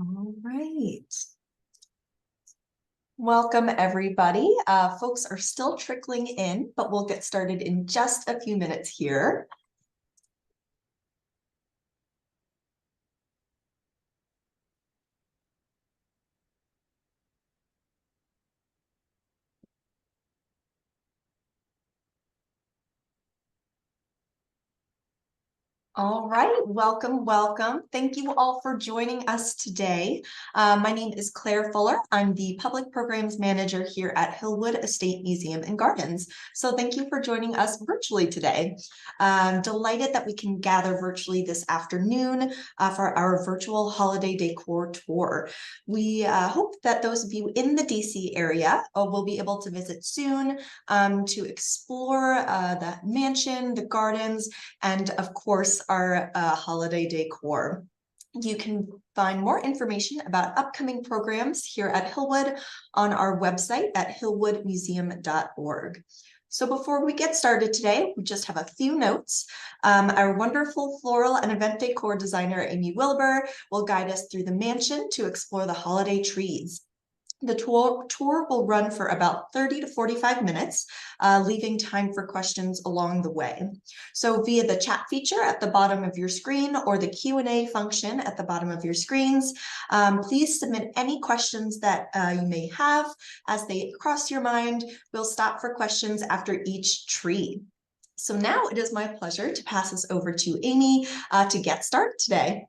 All right. Welcome, everybody. Folks are still trickling in, but we'll get started in just a few minutes here. All right, welcome. Thank you all for joining us today. My name is Claire Fuller. I'm the Public Programs Manager here at Hillwood Estate Museum and Gardens. So thank you for joining us virtually today. I'm delighted that we can gather virtually this afternoon for our virtual holiday decor tour. We hope that those of you in the DC area will be able to visit soon to explore the mansion, the gardens, and of course our holiday decor. You can find more information about upcoming programs here at Hillwood on our website at hillwoodmuseum.org. So before we get started today, we just have a few notes. Our wonderful floral and event decor designer, Ami Wilber, will guide us through the mansion to explore the holiday trees. The tour will run for about 30 to 45 minutes, leaving time for questions along the way. So via the chat feature at the bottom of your screen or the Q&A function at the bottom of your screens, please submit any questions that you may have as they cross your mind. We'll stop for questions after each tree. So now it is my pleasure to pass this over to Ami to get started today.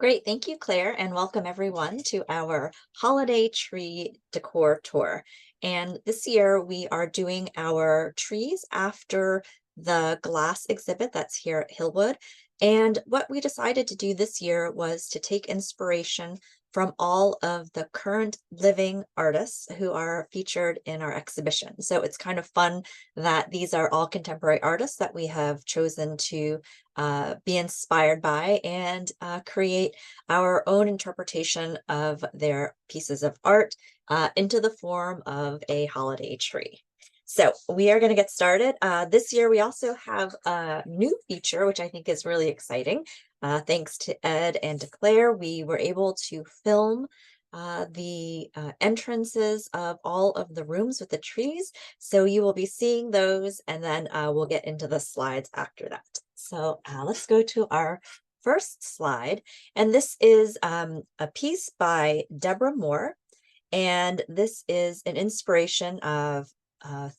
Great, thank you, Claire, and welcome everyone to our holiday tree decor tour. And this year we are doing our trees after the glass exhibit that's here at Hillwood. And what we decided to do this year was to take inspiration from all of the current living artists who are featured in our exhibition. So it's kind of fun that these are all contemporary artists that we have chosen to be inspired by and create our own interpretation of their pieces of art into the form of a holiday tree. So we are going to get started. This year, we also have a new feature, which I think is really exciting. Thanks to Ed and to Claire, we were able to film the entrances of all of the rooms with the trees. So you will be seeing those, and then we'll get into the slides after that. So let's go to our first slide. And this is a piece by Deborah Moore. And this is an inspiration of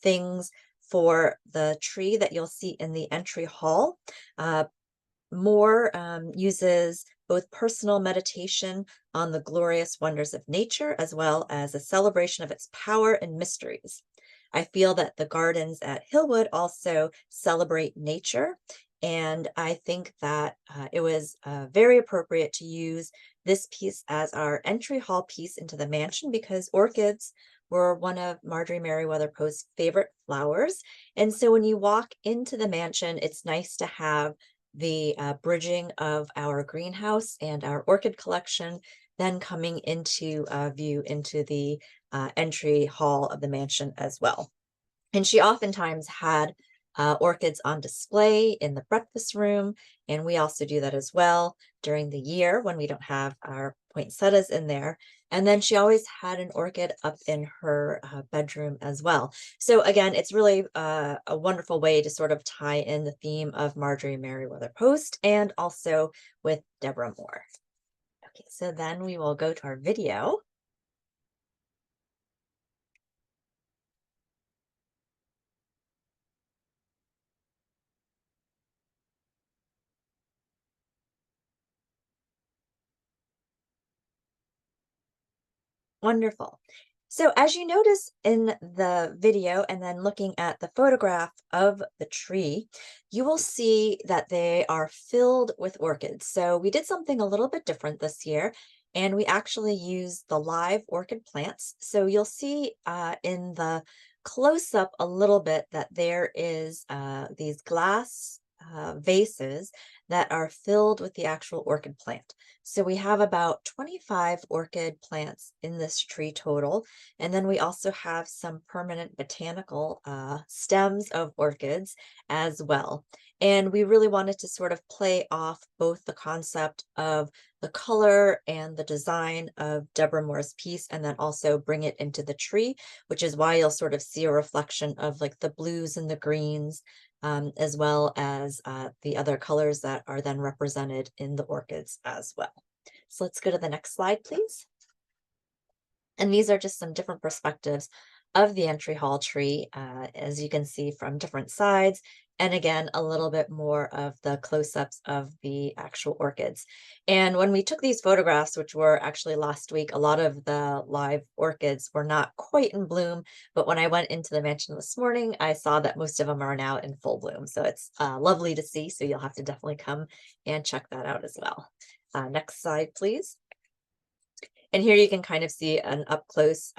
things for the tree that you'll see in the entry hall. Moore uses both personal meditation on the glorious wonders of nature as well as a celebration of its power and mysteries. I feel that the gardens at Hillwood also celebrate nature, and I think that it was very appropriate to use this piece as our entry hall piece into the mansion because orchids were one of Marjorie Merriweather Poe's favorite flowers. And so when you walk into the mansion, it's nice to have the bridging of our greenhouse and our orchid collection, then coming into view into the entry hall of the mansion as well. And she oftentimes had orchids on display in the breakfast room, and we also do that as well during the year when we don't have our poinsettias in there. And then she always had an orchid up in her bedroom as well. So again, it's really a wonderful way to sort of tie in the theme of Marjorie Merriweather Post and also with Deborah Moore. Okay, so then we will go to our video. Wonderful. So as you notice in the video and then looking at the photograph of the tree, you will see that they are filled with orchids. So we did something a little bit different this year, and we actually used the live orchid plants. So you'll see in the close-up a little bit that there is these glass vases that are filled with the actual orchid plant. So we have about 25 orchid plants in this tree total. And then we also have some permanent botanical stems of orchids as well. And we really wanted to sort of play off both the concept of the color and the design of Deborah Moore's piece, and then also bring it into the tree, which is why you'll sort of see a reflection of like the blues and the greens, as well as the other colors that are then represented in the orchids as well. So let's go to the next slide, please. And these are just some different perspectives of the entry hall tree, as you can see from different sides. And again, a little bit more of the close-ups of the actual orchids. And when we took these photographs, which were actually last week, a lot of the live orchids were not quite in bloom. But when I went into the mansion this morning, I saw that most of them are now in full bloom. So it's lovely to see. So you'll have to definitely come and check that out as well. Next slide, please. And here you can kind of see an up close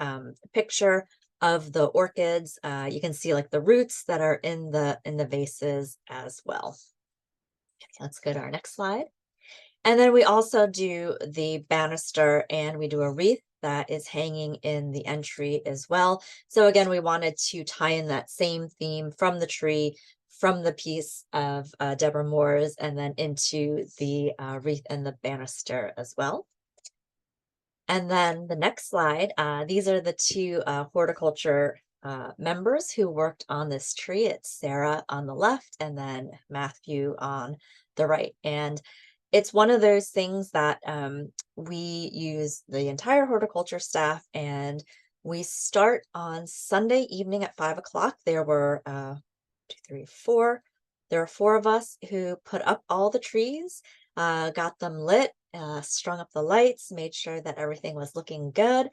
picture of the orchids. You can see like the roots that are in the vases as well. Okay, let's go to our next slide. And then we also do the banister, and we do a wreath that is hanging in the entry as well. So again, we wanted to tie in that same theme from the tree, from the piece of Deborah Moore's, and then into the wreath and the banister as well. And then the next slide, these are the two horticulture members who worked on this tree. It's Sarah on the left and then Matthew on the right. And it's one of those things that we use the entire horticulture staff, and we start on Sunday evening at 5 o'clock. There were 2, 3, 4. There are 4 of us who put up all the trees, got them lit, strung up the lights, made sure that everything was looking good.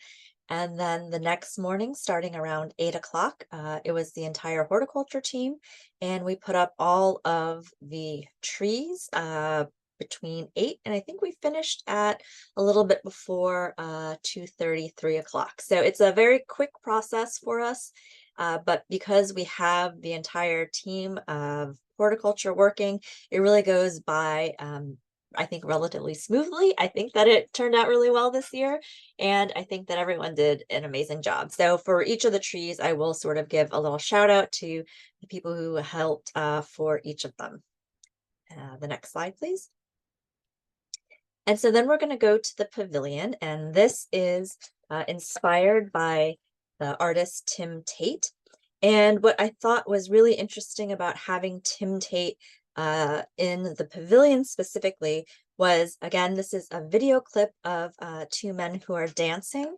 And then the next morning, starting around 8 o'clock, it was the entire horticulture team, and we put up all of the trees between 8, and I think we finished at a little bit before 2:30, 3 o'clock. So it's a very quick process for us, but because we have the entire team of horticulture working, it really goes by I think relatively smoothly. I think that it turned out really well this year, and I think that everyone did an amazing job. So for each of the trees, I will sort of give a little shout out to the people who helped for each of them. The next slide, please. And so then we're going to go to the pavilion, and this is inspired by the artist Tim Tate. And what I thought was really interesting about having Tim Tate in the pavilion specifically was, again, this is a video clip of 2 men who are dancing,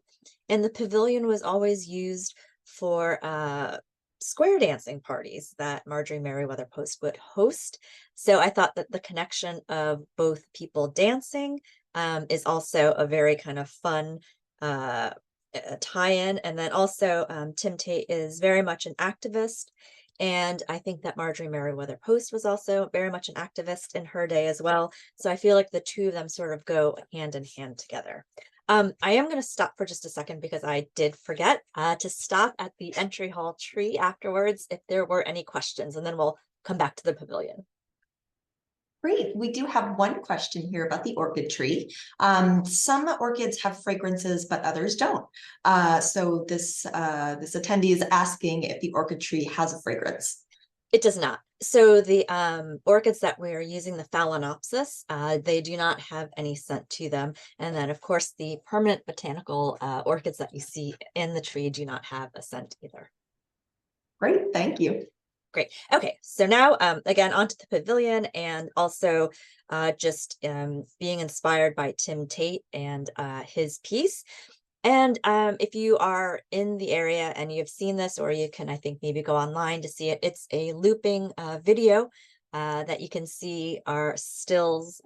and the pavilion was always used for square dancing parties that Marjorie Merriweather Post would host. So I thought that the connection of both people dancing is also a very kind of fun tie-in. And then also Tim Tate is very much an activist. And I think that Marjorie Merriweather Post was also very much an activist in her day as well. So I feel like the two of them sort of go hand in hand together. I am going to stop for just a second because I did forget to stop at the entry hall tree afterwards if there were any questions, and then we'll come back to the pavilion. Great. We do have one question here about the orchid tree. Some orchids have fragrances, but others don't. So this attendee is asking if the orchid tree has a fragrance. It does not. So the orchids that we are using, the Phalaenopsis, they do not have any scent to them. And then, of course, the permanent botanical orchids that you see in the tree do not have a scent either. Great, thank you. Great. Okay, so now again onto the pavilion, and also just being inspired by Tim Tate and his piece. And if you are in the area and you've seen this, or you can, I think, maybe go online to see it, it's a looping video that you can see are stills,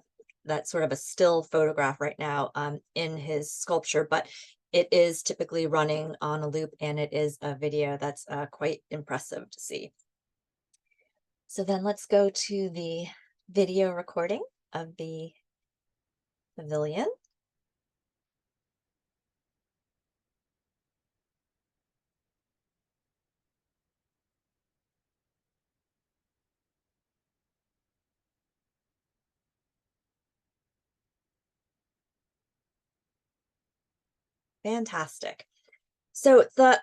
that's sort of a still photograph right now in his sculpture, but it is typically running on a loop, and it is a video that's quite impressive to see. So then let's go to the video recording of the pavilion. Fantastic. So the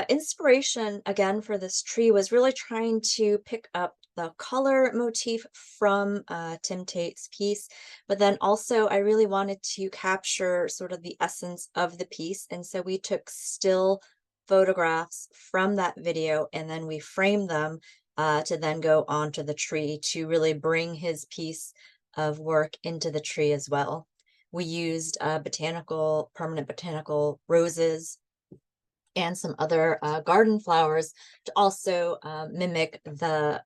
inspiration again for this tree was really trying to pick up the color motif from Tim Tate's piece, but then also I really wanted to capture sort of the essence of the piece. And so we took still photographs from that video and then we framed them to then go onto the tree to really bring his piece of work into the tree as well. We used permanent botanical roses and some other garden flowers to also mimic the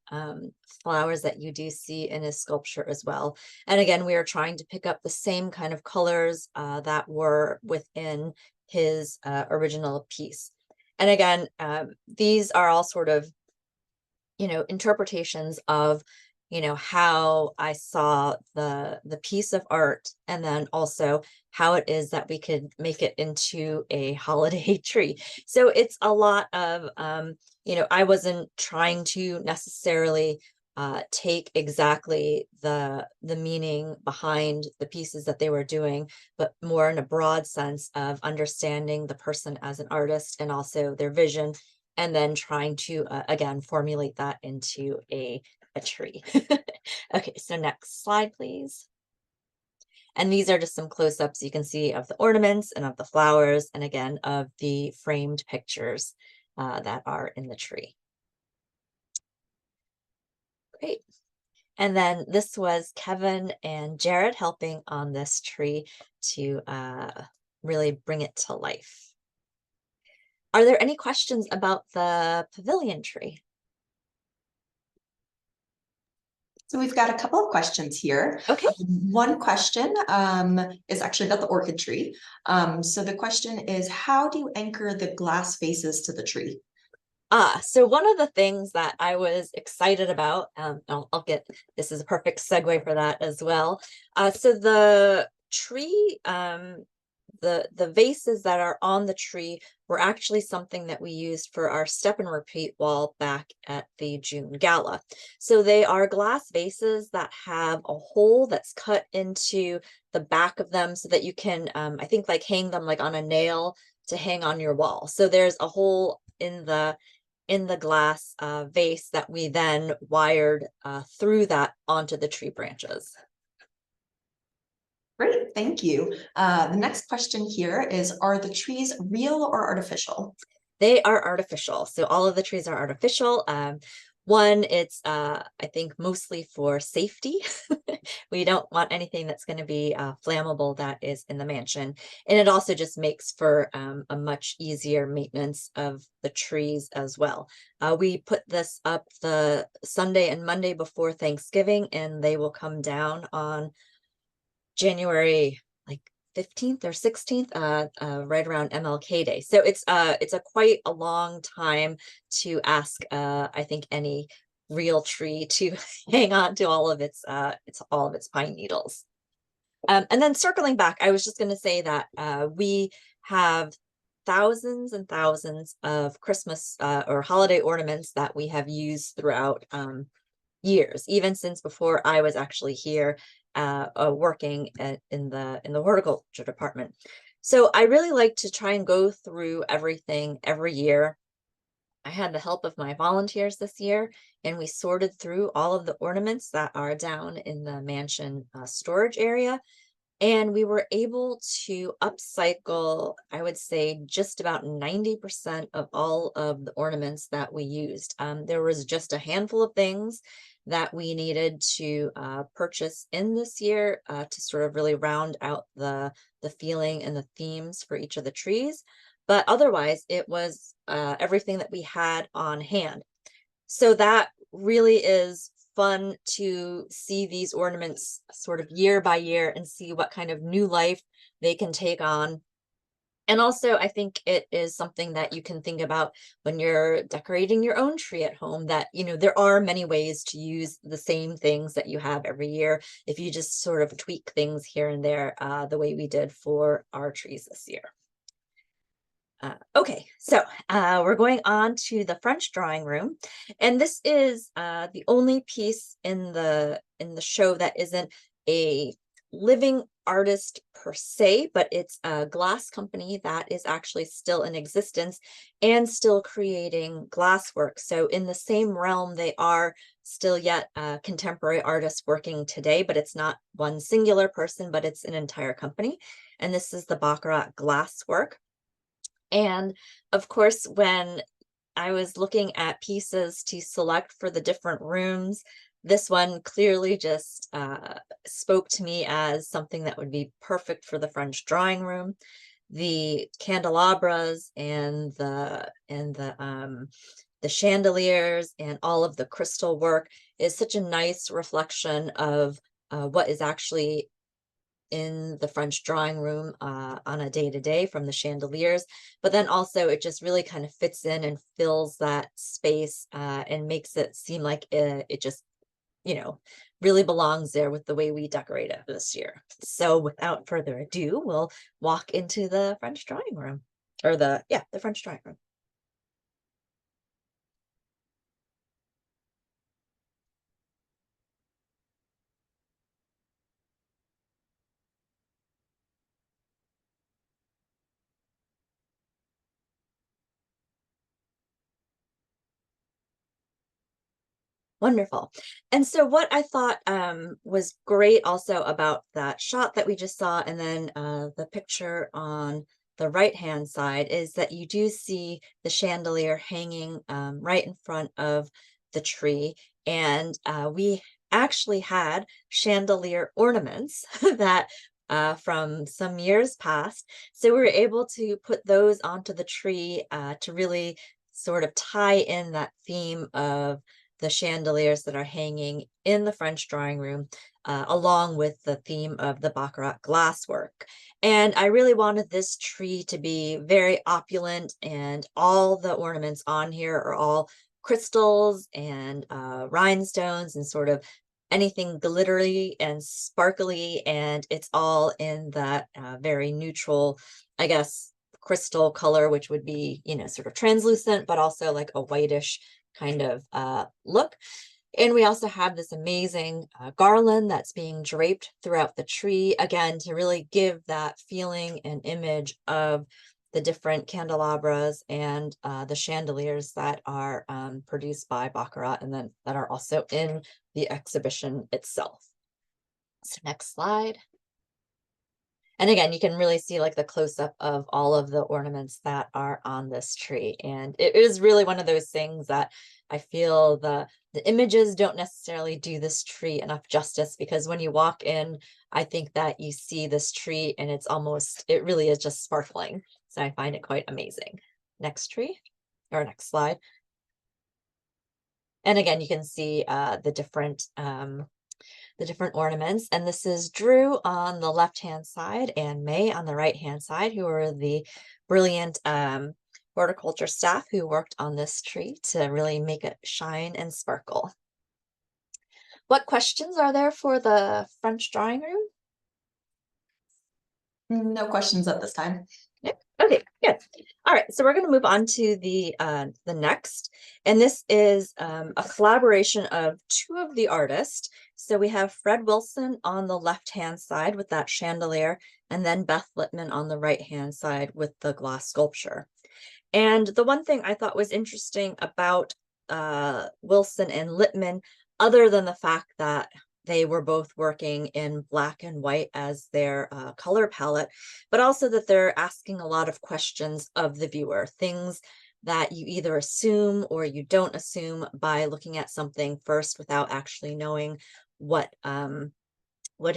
flowers that you do see in his sculpture as well. And again, we are trying to pick up the same kind of colors that were within his original piece. And again, these are all sort of, interpretations of how I saw the piece of art, and then also how it is that we could make it into a holiday tree. So it's a lot of I wasn't trying to necessarily take exactly the meaning behind the pieces that they were doing, but more in a broad sense of understanding the person as an artist and also their vision, and then trying to again formulate that into a tree. Okay, so next slide, please. And these are just some close-ups you can see of the ornaments and of the flowers, and again, of the framed pictures that are in the tree. Great. And then this was Kevin and Jared helping on this tree to really bring it to life. Are there any questions about the pavilion tree? So we've got a couple of questions here. Okay. One question is actually about the orchid tree. So the question is, how do you anchor the glass faces to the tree? So one of the things that I was excited about, I'll get, this is a perfect segue for that as well. So the tree, the vases that are on the tree were actually something that we used for our step and repeat wall back at the June gala. So they are glass vases that have a hole that's cut into the back of them so that you can, I think, like hang them like on a nail to hang on your wall. So there's a hole in the glass vase that we then wired through that onto the tree branches. Great, thank you. The next question here is, are the trees real or artificial? They are artificial. So all of the trees are artificial. One, it's I think mostly for safety. We don't want anything that's going to be flammable that is in the mansion. And it also just makes for a much easier maintenance of the trees as well. We put this up the Sunday and Monday before Thanksgiving, and they will come down on January like 15th or 16th, right around MLK Day. So it's a quite a long time to ask, I think, any real tree to hang on to all of its pine needles. And then circling back, I was just going to say that we have thousands and thousands of Christmas or holiday ornaments that we have used throughout years, even since before I was actually here working in the horticulture department. So I really like to try and go through everything every year. I had the help of my volunteers this year, and we sorted through all of the ornaments that are down in the mansion storage area. And we were able to upcycle, I would say, just about 90% of all of the ornaments that we used. There was just a handful of things that we needed to purchase in this year to sort of really round out the feeling and the themes for each of the trees. But otherwise, it was everything that we had on hand. So that really is fun to see these ornaments sort of year by year and see what kind of new life they can take on. And also, I think it is something that you can think about when you're decorating your own tree at home, that, there are many ways to use the same things that you have every year if you just sort of tweak things here and there, the way we did for our trees this year. Okay, so we're going on to the French drawing room, and this is the only piece in the show that isn't a living artist per se, but it's a glass company that is actually still in existence and still creating glasswork. So in the same realm, they are still yet contemporary artists working today, but it's not one singular person, but it's an entire company. And this is the Baccarat glasswork. And of course, when I was looking at pieces to select for the different rooms, this one clearly just spoke to me as something that would be perfect for the French drawing room. The candelabras and the chandeliers and all of the crystal work is such a nice reflection of what is actually in the French drawing room on a day-to-day from the chandeliers, but then also it just really kind of fits in and fills that space and makes it seem like it just, really belongs there with the way we decorate it this year. So without further ado, we'll walk into the French drawing room, or the French drawing room. Wonderful. And so what I thought was great also about that shot that we just saw, and then the picture on the right-hand side, is that you do see the chandelier hanging right in front of the tree. And we actually had chandelier ornaments that from some years past. So we were able to put those onto the tree to really sort of tie in that theme of the chandeliers that are hanging in the French drawing room, along with the theme of the Baccarat glasswork. And I really wanted this tree to be very opulent, and all the ornaments on here are all crystals and rhinestones and sort of anything glittery and sparkly, and it's all in that very neutral, I guess, crystal color, which would be, sort of translucent, but also like a whitish kind of look. And we also have this amazing garland that's being draped throughout the tree, again, to really give that feeling and image of the different candelabras and the chandeliers that are produced by Baccarat, and then that are also in the exhibition itself. So next slide. And again, you can really see like the close-up of all of the ornaments that are on this tree. And it is really one of those things that I feel the images don't necessarily do this tree enough justice, because when you walk in, I think that you see this tree and it really is just sparkling. So I find it quite amazing. Next tree, or next slide. And again, you can see the different ornaments. And this is Drew on the left-hand side and May on the right-hand side, who are the brilliant horticulture staff who worked on this tree to really make it shine and sparkle. What questions are there for the French drawing room? No questions at this time. Yep. Okay, good. All right, so we're going to move on to the next, and this is a collaboration of two of the artists. So we have Fred Wilson on the left-hand side with that chandelier, and then Beth Littman on the right-hand side with the glass sculpture. And the one thing I thought was interesting about Wilson and Littman, other than the fact that they were both working in black and white as their color palette, but also that they're asking a lot of questions of the viewer, things that you either assume or you don't assume by looking at something first without actually knowing what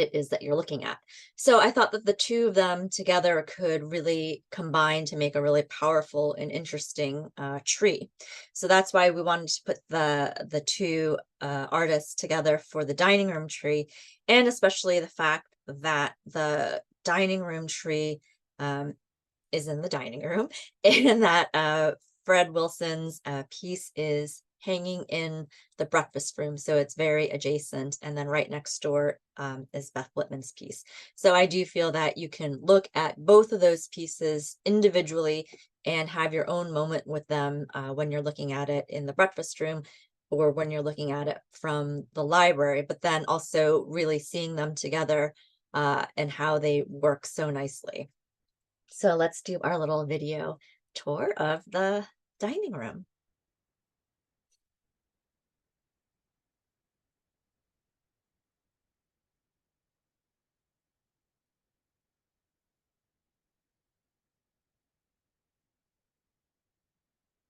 it is that you're looking at. So I thought that the two of them together could really combine to make a really powerful and interesting tree. So that's why we wanted to put the two artists together for the dining room tree, and especially the fact that the dining room tree is in the dining room, and that Fred Wilson's piece is hanging in the breakfast room, so it's very adjacent, and then right next door is Beth Littman's piece. So I do feel that you can look at both of those pieces individually and have your own moment with them when you're looking at it in the breakfast room or when you're looking at it from the library, but then also really seeing them together and how they work so nicely. So let's do our little video tour of the dining room.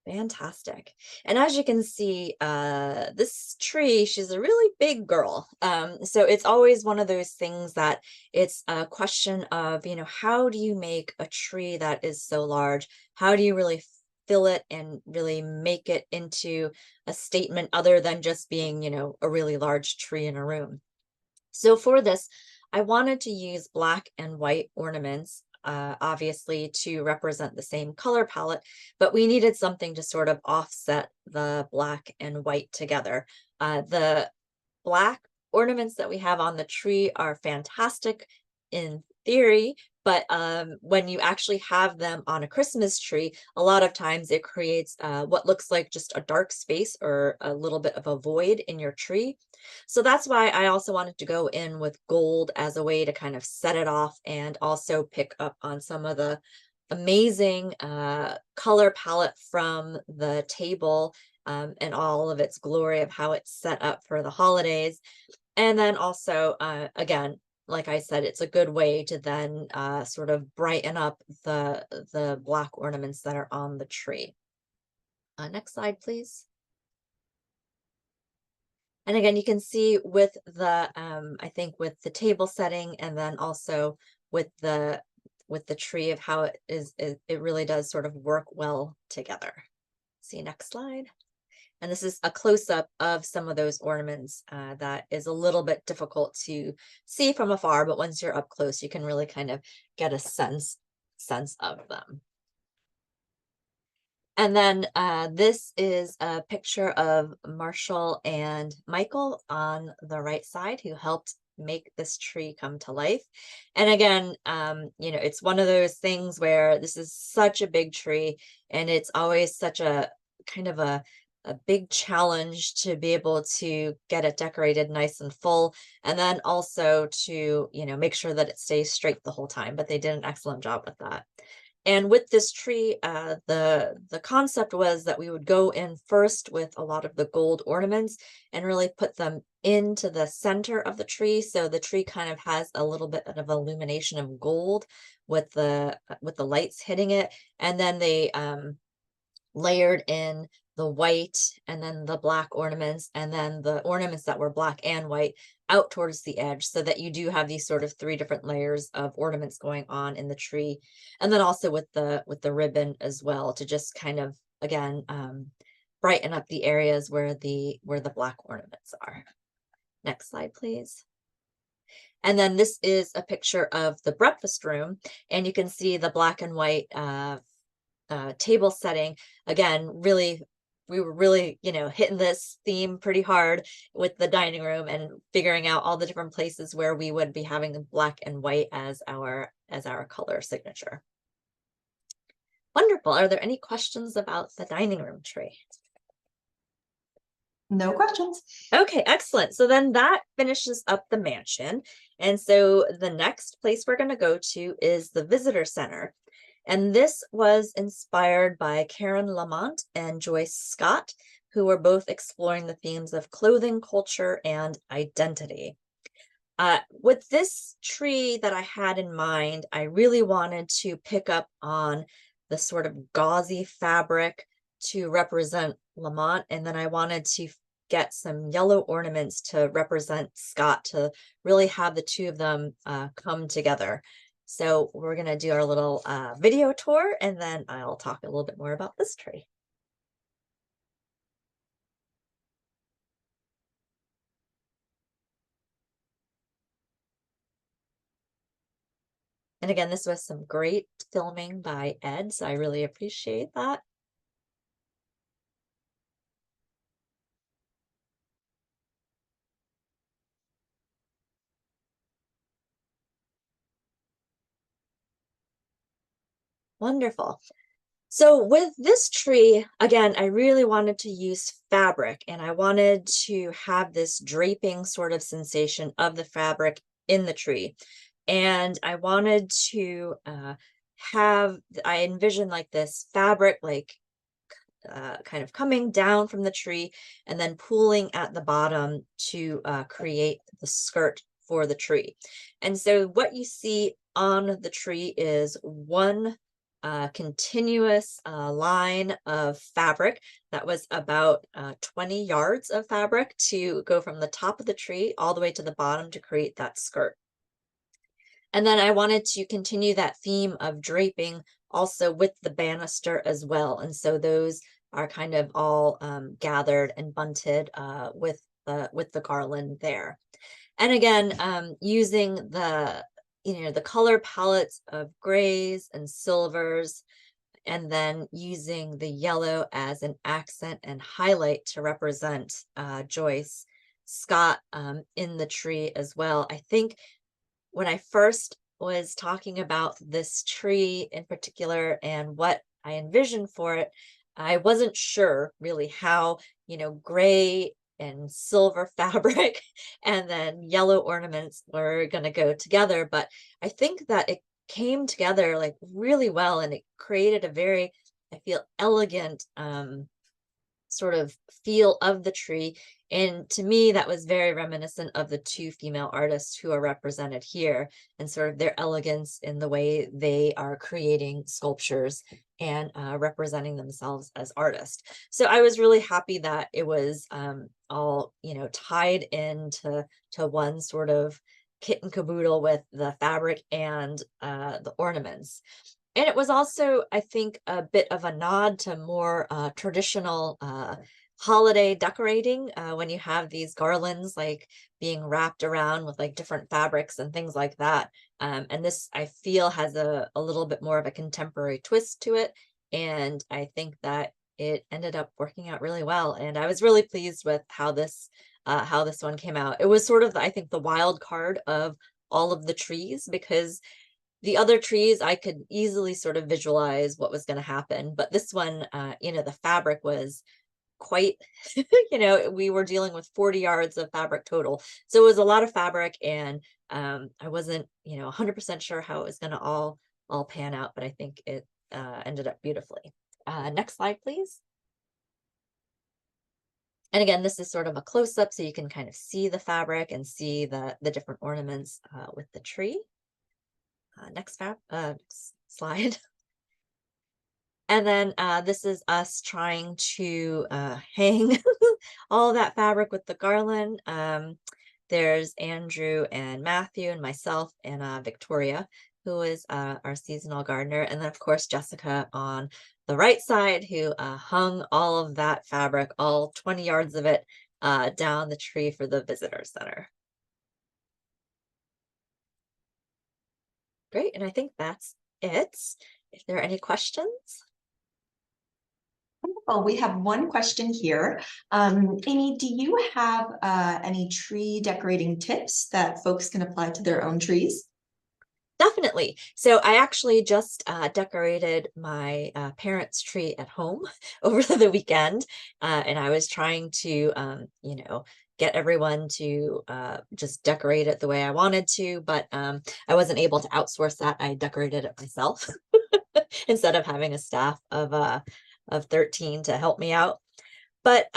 Fantastic. And as you can see, this tree, she's a really big girl. So it's always one of those things that it's a question of, how do you make a tree that is so large? How do you really fill it and really make it into a statement other than just being, a really large tree in a room? So for this, I wanted to use black and white ornaments, obviously to represent the same color palette, but we needed something to sort of offset the black and white together. The black ornaments that we have on the tree are fantastic in theory, but when you actually have them on a Christmas tree, a lot of times it creates what looks like just a dark space or a little bit of a void in your tree. So that's why I also wanted to go in with gold as a way to kind of set it off and also pick up on some of the amazing color palette from the table and all of its glory of how it's set up for the holidays. And then also, again, like I said, it's a good way to then sort of brighten up the black ornaments that are on the tree. Next slide, please. And again, you can see with the, I think with the table setting and then also with the tree of how it really does sort of work well together. See next slide. And this is a close-up of some of those ornaments that is a little bit difficult to see from afar, but once you're up close, you can really kind of get a sense of them. And then this is a picture of Marshall and Michael on the right side who helped make this tree come to life. And again, it's one of those things where this is such a big tree and it's always such a kind of a big challenge to be able to get it decorated nice and full, and then also to, make sure that it stays straight the whole time, but they did an excellent job with that. And with this tree, the concept was that we would go in first with a lot of the gold ornaments and really put them into the center of the tree. So the tree kind of has a little bit of illumination of gold with the lights hitting it. And then they layered in the white and then the black ornaments and then the ornaments that were black and white out towards the edge so that you do have these sort of 3 different layers of ornaments going on in the tree. And then also with the ribbon as well to just kind of, again, brighten up the areas where the black ornaments are. Next slide, please. And then this is a picture of the breakfast room, and you can see the black and white table setting. Again, we were really, hitting this theme pretty hard with the dining room and figuring out all the different places where we would be having the black and white as our color signature. Wonderful. Are there any questions about the dining room tree? No questions. Okay, excellent. So then that finishes up the mansion. And so the next place we're going to go to is the visitor center. And this was inspired by Karen Lamont and Joyce Scott, who were both exploring the themes of clothing, culture, and identity. With this tree that I had in mind, I really wanted to pick up on the sort of gauzy fabric to represent Lamont, and then I wanted to get some yellow ornaments to represent Scott to really have the two of them come together. So we're going to do our little video tour, and then I'll talk a little bit more about this tree. And again, this was some great filming by Ed, so I really appreciate that. Wonderful. So with this tree, again, I really wanted to use fabric and I wanted to have this draping sort of sensation of the fabric in the tree. And I wanted to I envisioned like this fabric, like kind of coming down from the tree and then pulling at the bottom to create the skirt for the tree. And so what you see on the tree is one continuous line of fabric that was about 20 yards of fabric to go from the top of the tree all the way to the bottom to create that skirt. And then I wanted to continue that theme of draping also with the banister as well. And so those are kind of all gathered and bunted with the garland there. And again, using the color palettes of grays and silvers, and then using the yellow as an accent and highlight to represent Joyce Scott in the tree as well. I think when I first was talking about this tree in particular and what I envisioned for it, I wasn't sure really how, gray and silver fabric and then yellow ornaments were going to go together. But I think that it came together like really well, and it created a very, I feel, elegant sort of feel of the tree. And to me, that was very reminiscent of the two female artists who are represented here and sort of their elegance in the way they are creating sculptures and representing themselves as artists. So I was really happy that it was all, tied into one sort of kit and caboodle with the fabric and the ornaments. And it was also, I think, a bit of a nod to more traditional holiday decorating when you have these garlands like being wrapped around with like different fabrics and things like that. And this, I feel, has a little bit more of a contemporary twist to it. And I think that it ended up working out really well. And I was really pleased with how this one came out. It was sort of, I think, the wild card of all of the trees, because the other trees, I could easily sort of visualize what was going to happen. But this one, the fabric was quite, we were dealing with 40 yards of fabric total. So it was a lot of fabric, and I wasn't, 100% sure how it was going to all pan out, but I think it ended up beautifully. Next slide, please. And again, this is sort of a close-up, so you can kind of see the fabric and see the different ornaments with the tree. Next slide. And then this is us trying to hang all that fabric with the garland. There's Andrew and Matthew and myself and Victoria, who is our seasonal gardener. And then, of course, Jessica on the right side, who hung all of that fabric, all 20 yards of it, down the tree for the visitor center. Great, and I think that's it. If there are any questions. Well, we have one question here. Amy, do you have any tree decorating tips that folks can apply to their own trees? Definitely. So I actually just decorated my parents' tree at home over the weekend, and I was trying to, get everyone to just decorate it the way I wanted to, but I wasn't able to outsource that. I decorated it myself instead of having a staff of 13 to help me out. But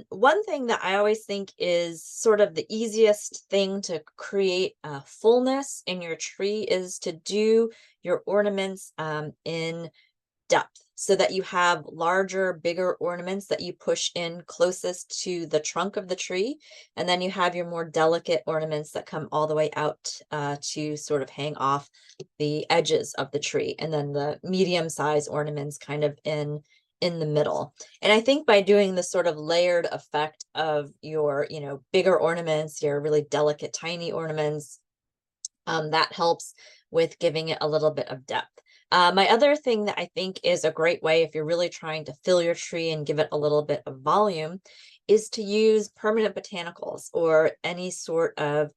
one thing that I always think is sort of the easiest thing to create fullness in your tree is to do your ornaments in depth, so that you have larger, bigger ornaments that you push in closest to the trunk of the tree. And then you have your more delicate ornaments that come all the way out to sort of hang off the edges of the tree. And then the medium-sized ornaments kind of in the middle. And I think by doing this sort of layered effect of your, bigger ornaments, your really delicate, tiny ornaments, that helps with giving it a little bit of depth. My other thing that I think is a great way if you're really trying to fill your tree and give it a little bit of volume is to use permanent botanicals or any sort of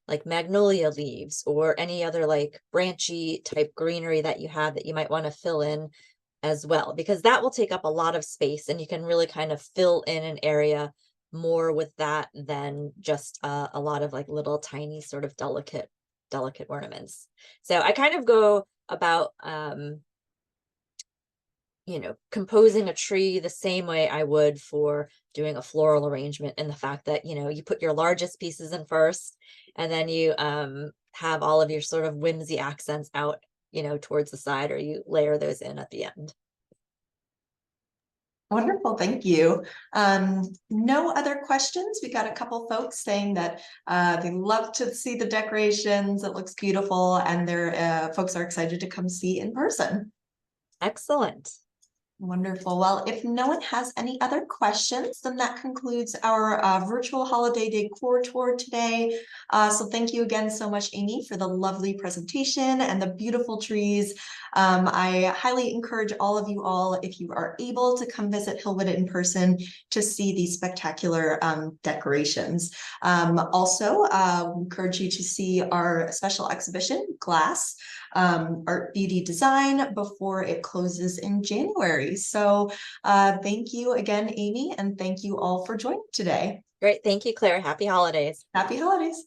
like magnolia leaves or any other like branchy type greenery that you have that you might want to fill in as well, because that will take up a lot of space and you can really kind of fill in an area more with that than just a lot of like little tiny sort of delicate delicate ornaments. So I kind of go about, composing a tree the same way I would for doing a floral arrangement, in the fact that, you put your largest pieces in first, and then you have all of your sort of whimsy accents out, towards the side, or you layer those in at the end. Wonderful, thank you. No other questions. We got a couple folks saying that they love to see the decorations. It looks beautiful, and their folks are excited to come see in person. Excellent. Wonderful. Well, if no one has any other questions, then that concludes our virtual holiday decor tour today. So thank you again so much, Amy, for the lovely presentation and the beautiful trees. I highly encourage all of you all, if you are able to come visit Hillwood in person, to see these spectacular decorations. Also, encourage you to see our special exhibition, Glass, Art, Beauty, Design, before it closes in January. So thank you again, Amy, and thank you all for joining today. Great. Thank you, Claire. Happy holidays. Happy holidays.